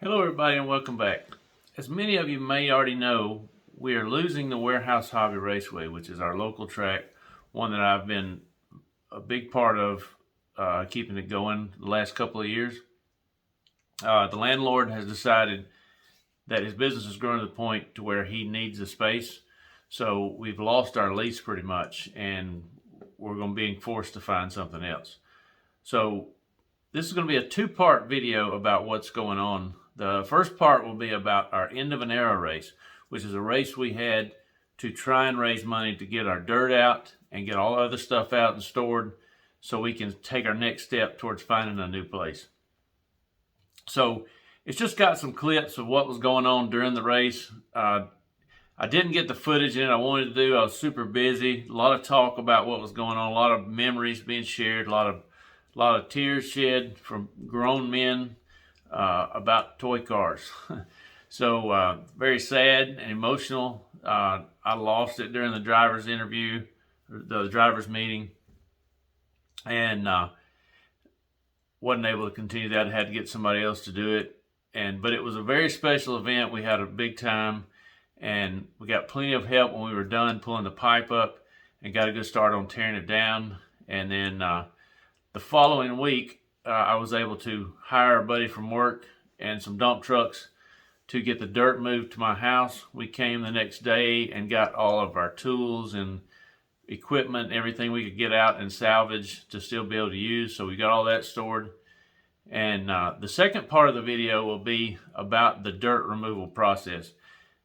Hello everybody and welcome back. As many of you may already know, we are losing the Warehouse Hobby Raceway, which is our local track, one that I've been a big part of keeping it going the last couple of years. The landlord has decided that his business is growing to the point to where he needs the space. So we've lost our lease pretty much and we're going to be forced to find something else. So this is going to be a two-part video about what's going on. The first part will be about our end of an era race, which is a race we had to try and raise money to get our dirt out and get all other stuff out and stored so we can take our next step towards finding a new place. So it's just got some clips of what was going on during the race. I didn't get the footage in I wanted to do. I was super busy. A lot of talk about what was going on, a lot of memories being shared, a lot of tears shed from grown men about toy cars. So very sad and emotional. I lost it during the driver's interview, the driver's meeting, and wasn't able to continue that. I had to get somebody else to do it. But it was a very special event. We had a big time, and we got plenty of help when we were done pulling the pipe up and got a good start on tearing it down. And then the following week, I was able to hire a buddy from work and some dump trucks to get the dirt moved to my house. We came the next day and got all of our tools and equipment, everything we could get out and salvage to still be able to use. So we got all that stored. And the second part of the video will be about the dirt removal process.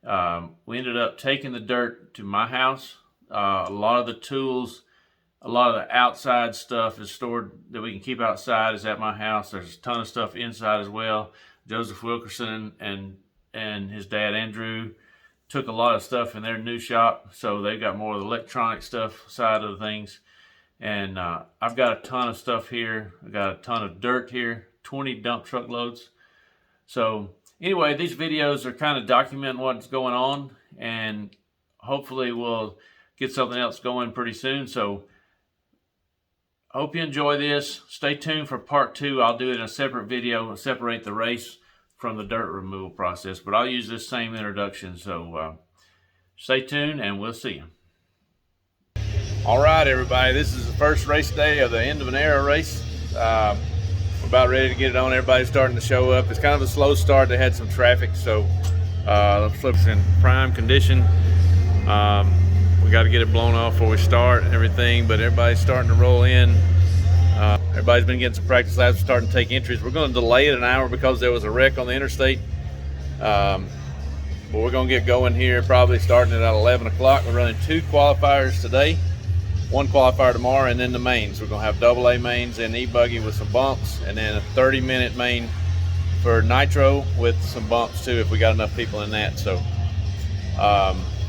We ended up taking the dirt to my house. A lot of the tools, a lot of the outside stuff is stored that we can keep outside is at my house. There's a ton of stuff inside as well. Joseph Wilkerson and his dad Andrew took a lot of stuff in their new shop, so they've got more of the electronic stuff side of the things. And I've got a ton of stuff here. I got a ton of dirt here, 20 dump truck loads. So anyway, these videos are kind of documenting what's going on, and hopefully we'll get something else going pretty soon. So I hope you enjoy this. Stay tuned for part two. I'll do it in a separate video and separate the race from the dirt removal process, but I'll use this same introduction. So stay tuned and we'll see you. All right, everybody, this is the first race day of the end of an era race. We're about ready to get it on. Everybody's starting to show up. It's kind of a slow start. They had some traffic, so the flip's in prime condition. We got to get it blown off before we start and everything, but everybody's starting to roll in. Everybody's been getting some practice laps, starting to take entries. We're going to delay it an hour because there was a wreck on the interstate. But we're going to get going here probably starting at 11 o'clock. We're running 2 qualifiers today, 1 qualifier tomorrow, and then the mains. We're going to have AA mains and e-buggy with some bumps, and then a 30-minute main for nitro with some bumps too if we got enough people in that. So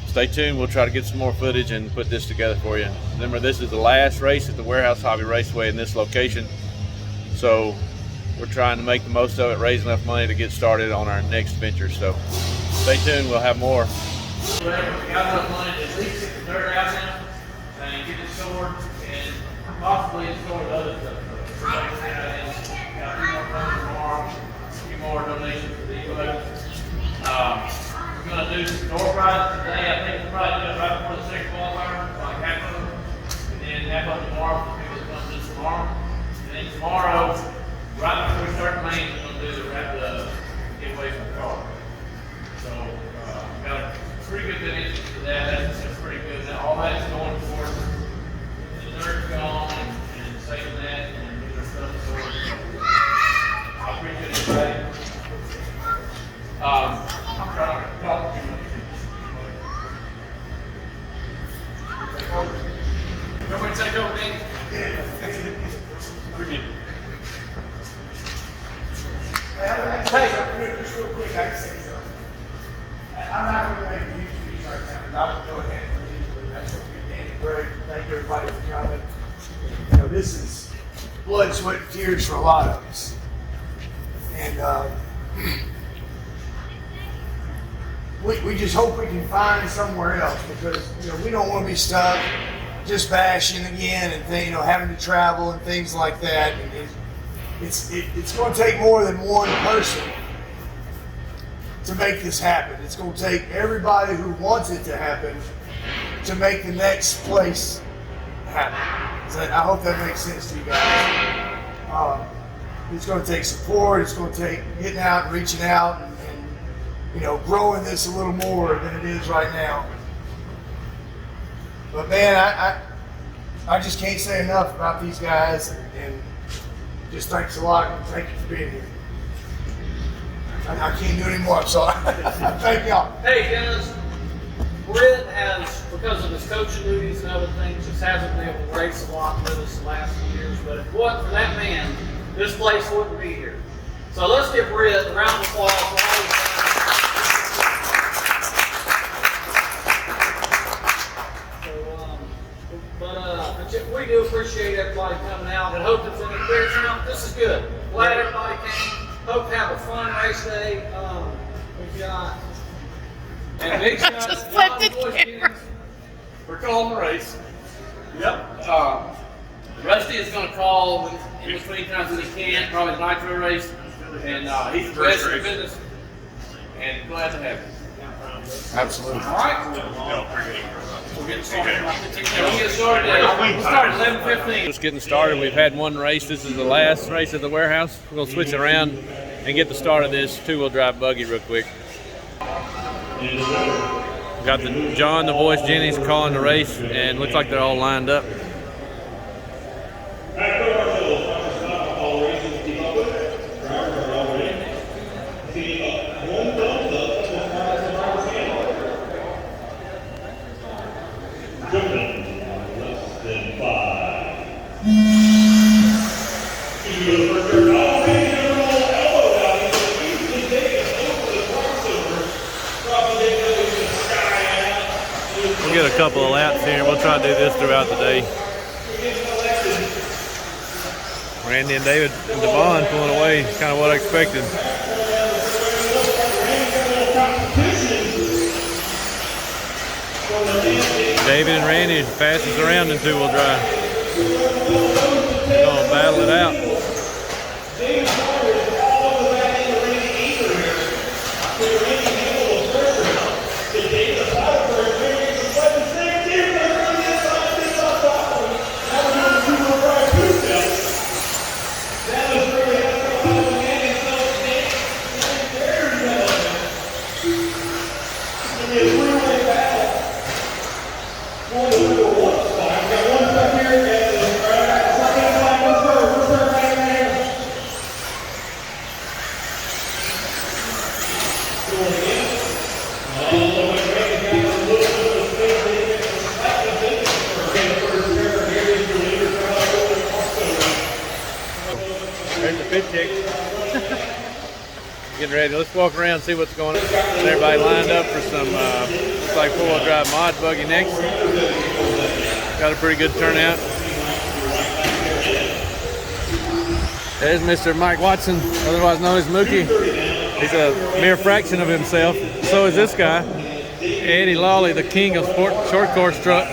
stay tuned. We'll try to get some more footage and put this together for you. Remember, this is the last race at the Warehouse Hobby Raceway in this location. So we're trying to make the most of it, raise enough money to get started on our next venture. So stay tuned. We'll have more. We got enough money to at least get the dirt out now and get it stored and possibly store the other stuff. Got a few more funds tomorrow, a few more donations for the e-buggy. We're going to do some door prizes today. I think we'll probably do it right before the second qualifier, like half of them. And then half of them tomorrow for people that come to tomorrow. And then tomorrow, right before we start the main, we're going to do the giveaway from the car. So we've got a pretty good interest for that. That's pretty good. Now, all that's going towards the dirt gone and saving that and getting our stuff stored. I appreciate everybody. I'm trying to talk too much. Nobody take over, Nick? Yeah. Hey, just real quick, I can say something. I'm not going to make a huge speech right now, but I will go ahead and leave. That's what we did. Greg, thank everybody for coming. You know, this is blood, sweat, and tears for a lot of us. And we just hope we can find somewhere else, because we don't want to be stuck just bashing again and having to travel and things like that. And it's going to take more than one person to make this happen. It's going to take everybody who wants it to happen to make the next place happen. So I hope that makes sense to you guys. It's going to take support. It's going to take getting out and reaching out and you know, growing this a little more than it is right now. But man, I just can't say enough about these guys, and just thanks a lot and thank you for being here. I can't do any more, I'm sorry. Thank y'all. Hey Dennis, Britt has, because of his coaching duties and other things, just hasn't been able to race a lot with us the last few years, but if it wasn't for that man, this place wouldn't be here. So let's give Britt a round of applause for all his we do appreciate everybody coming out and hope it's an encouragement. This is good. Glad everybody came. Hope to have a fun race day. We've got and big shout out to John and Boys Jennings for calling the race. Yep. Rusty is going to call in between times when he can, probably the nitro race, and he's the best in the business. And glad to have him. Absolutely. All right. We'll get started. We'll start at 11:15. Just getting started. We've had one race. This is the last race at the warehouse. We're gonna switch around and get the start of this two-wheel drive buggy real quick. Got John, the voice Jennings calling the race, and looks like they're all lined up. We'll get a couple of laps here. We'll try to do this throughout the day. Randy and David and Devon pulling away, kind of what I expected. David and Randy is fastest around in two-wheel drive. They're gonna battle it out. There's the pit chick. Getting ready. Let's walk around and see what's going on. Everybody lined up for some, looks like four-wheel drive mod buggy next. Got a pretty good turnout. There's Mr. Mike Watson, otherwise known as Mookie. He's a mere fraction of himself. So is this guy, Eddie Lawley, the king of short course truck.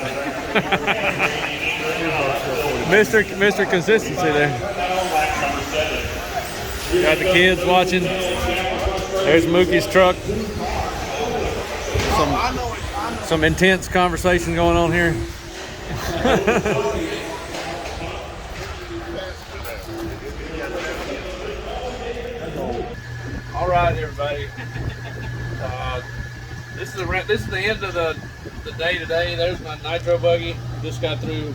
Mr. Consistency there. Got the kids watching. There's Mookie's truck. Some intense conversation going on here. All right, everybody. This is the end of the day today. There's my nitro buggy. Just got through.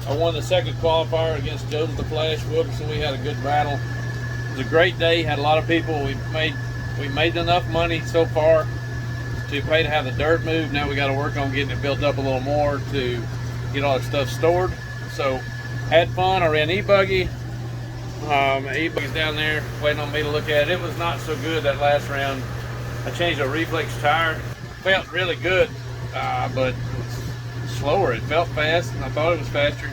I won the second qualifier against Joseph the Flash Wilkerson. We had a good battle. It was a great day. Had a lot of people. We made enough money so far to pay to have the dirt moved. Now we got to work on getting it built up a little more to get all the stuff stored. So had fun. I ran e-buggy. E-buggy's down there waiting on me to look at it. It was not so good that last round. I changed a reflex tire. Felt really good, but slower. It felt fast, and I thought it was faster.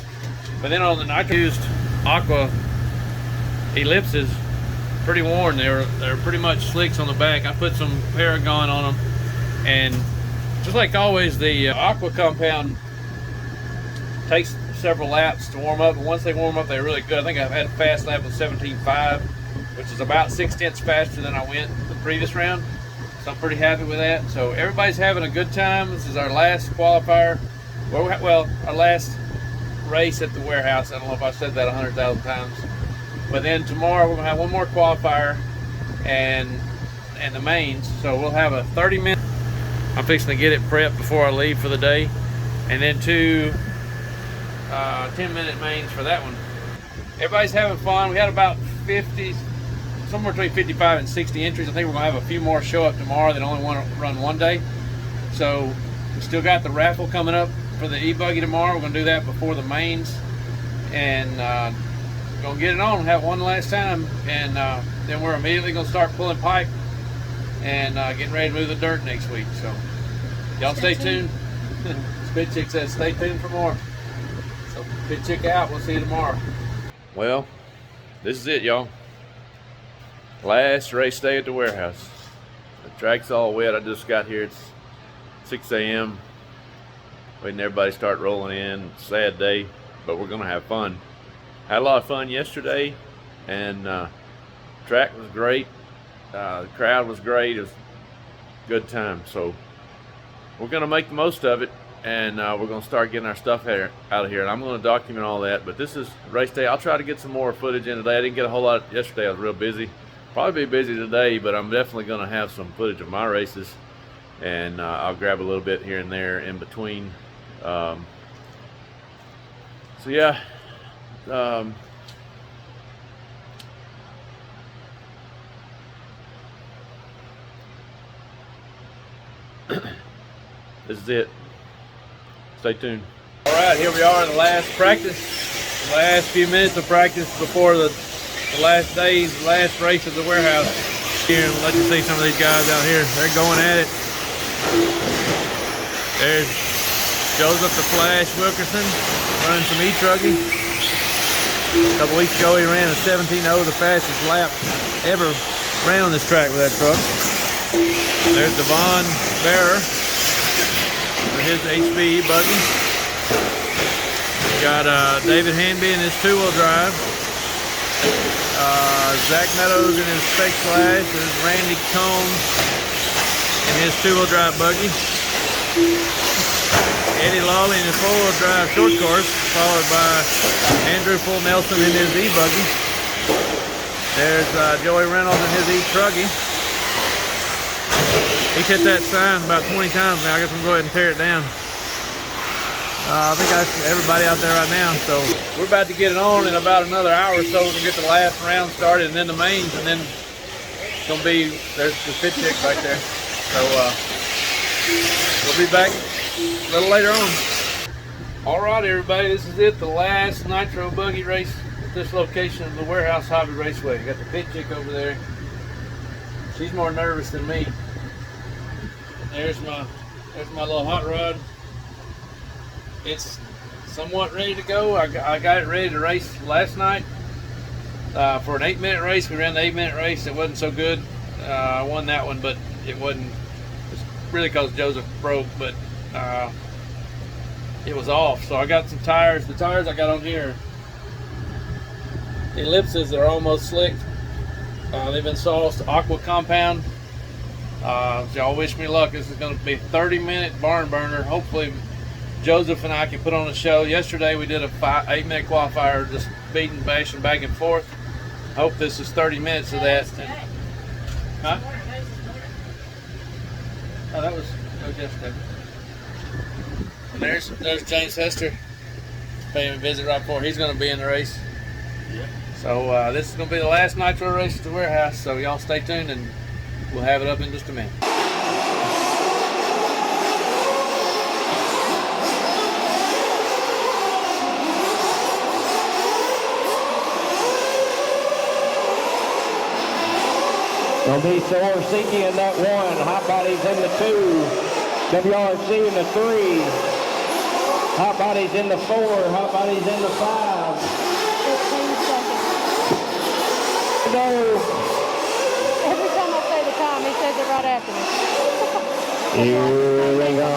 But then on the nitro, used Aqua ellipses, pretty worn. They're pretty much slicks on the back. I put some Paragon on them, and just like always, the Aqua compound takes several laps to warm up, and once they warm up, they're really good. I think I've had a fast lap of 17.5, which is about 6/10 faster than I went the previous round. So I'm pretty happy with that. So everybody's having a good time. This is our last qualifier. Well, our last race at the warehouse. I don't know if I said that 100,000 times. But then tomorrow we're gonna have one more qualifier and the mains. So we'll have a 30-minute. I'm fixing to get it prepped before I leave for the day, and then two 10-minute mains for that one. Everybody's having fun. We had about 50, somewhere between 55 and 60 entries. I think we're gonna have a few more show up tomorrow that only want to run one day. So we still got the raffle coming up for the e-buggy tomorrow. We're gonna do that before the mains, and gonna get it on, have one last time, and then we're immediately gonna start pulling pipe and getting ready to move the dirt next week. So y'all stay tuned. Spit Chick says stay tuned for more. So Spit Chick out. We'll see you tomorrow. Well, this is it, y'all. Last race day at the warehouse. The track's all wet. I just got here. It's 6 a.m. Waiting everybody to start rolling in. Sad day, but we're gonna have fun. Had a lot of fun yesterday, and track was great. The crowd was great. It was a good time. So we're gonna make the most of it, and we're gonna start getting our stuff out of here. And I'm gonna document all that. But this is race day. I'll try to get some more footage in today. I didn't get a whole lot yesterday. I was real busy. Probably be busy today, but I'm definitely gonna have some footage of my races, and I'll grab a little bit here and there in between. So yeah. This is it. Stay tuned. All right, here we are in the last practice. The last few minutes of practice before the last day's last race of the warehouse. Here, let you see some of these guys out here. They're going at it. There's Joseph the Flash Wilkerson running some e-truggy. A couple weeks ago he ran a 17.0, the fastest lap ever ran on this track with that truck. There's Devon Bearer with his HB buggy. We got David Hanby in his two-wheel drive. Zach Meadows in his fake slash. There's Randy Combs in his two-wheel drive buggy. Eddie Lawley in his four-wheel drive short course, followed by Andrew Full Nelson in his e-buggy. There's Joey Reynolds in his e-truggy. He's hit that sign about 20 times now. I guess I'm going to go ahead and tear it down. I think that's everybody out there right now. So we're about to get it on in about another hour or so. We're going to get the last round started and then the mains, and then it's going to be, there's the Spit Chick right there. So we'll be back a little later on. All right, everybody, this is it. The last nitro buggy race at this location of the Warehouse Hobby Raceway. Got the Spit Chick over there. She's more nervous than me. There's my little hot rod. It's somewhat ready to go. I got it ready to race last night for an 8-minute race. We ran the 8-minute race. It wasn't so good. I won that one, but it wasn't. It's really because Joseph broke, but it was off. So I got some tires. The tires I got on here, the ellipses are almost slicked. They've been sauced Aqua Compound. Y'all wish me luck. This is going to be a 30-minute barn burner. Hopefully Joseph and I can put on a show. Yesterday we did a 8-minute qualifier, just beating, bashing back and forth. Hope this is 30 minutes of that. Huh? Oh, that was yesterday. And there's James Hester paying a visit right before. He's going to be in the race. Yeah. So this is going to be the last nitro race at the warehouse. So y'all stay tuned, and we'll have it up in just a minute. Gonna be Sikorsky in that 1, Hot Bodies in the 2, WRC in the 3, Hot Bodies in the 4, Hot Bodies in the 5. 15 seconds. No. Every time I say the time, he says it right after me. Here we go.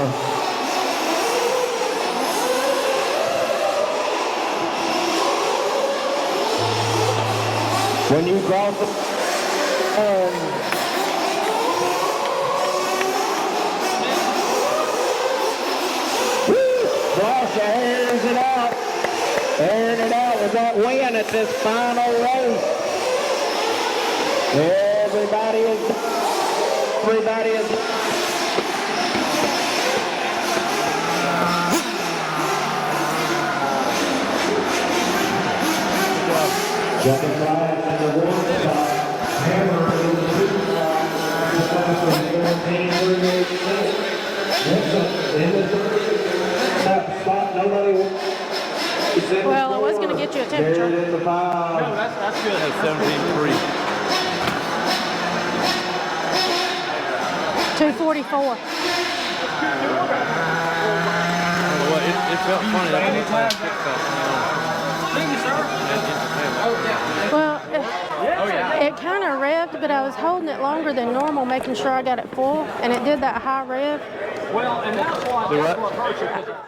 When you cross the airs it out. Airing it out with that win at this final race. Everybody is. Jumping flags in the one spot. Hammer in the two spot. From 14-38. In the that spot, nobody. Well, I was going to get you a temperature. In the five. No, that's good. That's 17.3. 244. It felt funny. Thank you, sir. Well, it kind of revved, but I was holding it longer than normal, making sure I got it full, and it did that high rev. Well, and that's why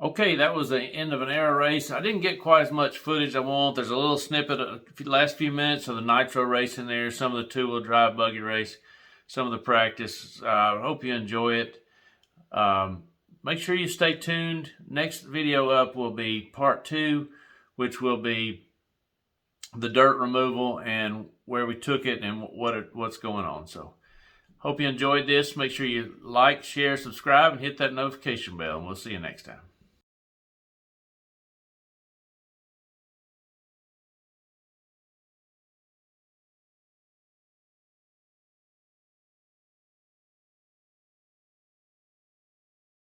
Okay, that was the end of an air race. I didn't get quite as much footage I want. There's a little snippet of the last few minutes of the nitro race in there, some of the two-wheel drive buggy race, some of the practice. I hope you enjoy it. Make sure you stay tuned. Next video up will be part 2, which will be the dirt removal and where we took it and what's going on. So hope you enjoyed this. Make sure you like, share, subscribe, and hit that notification bell, and we'll see you next time.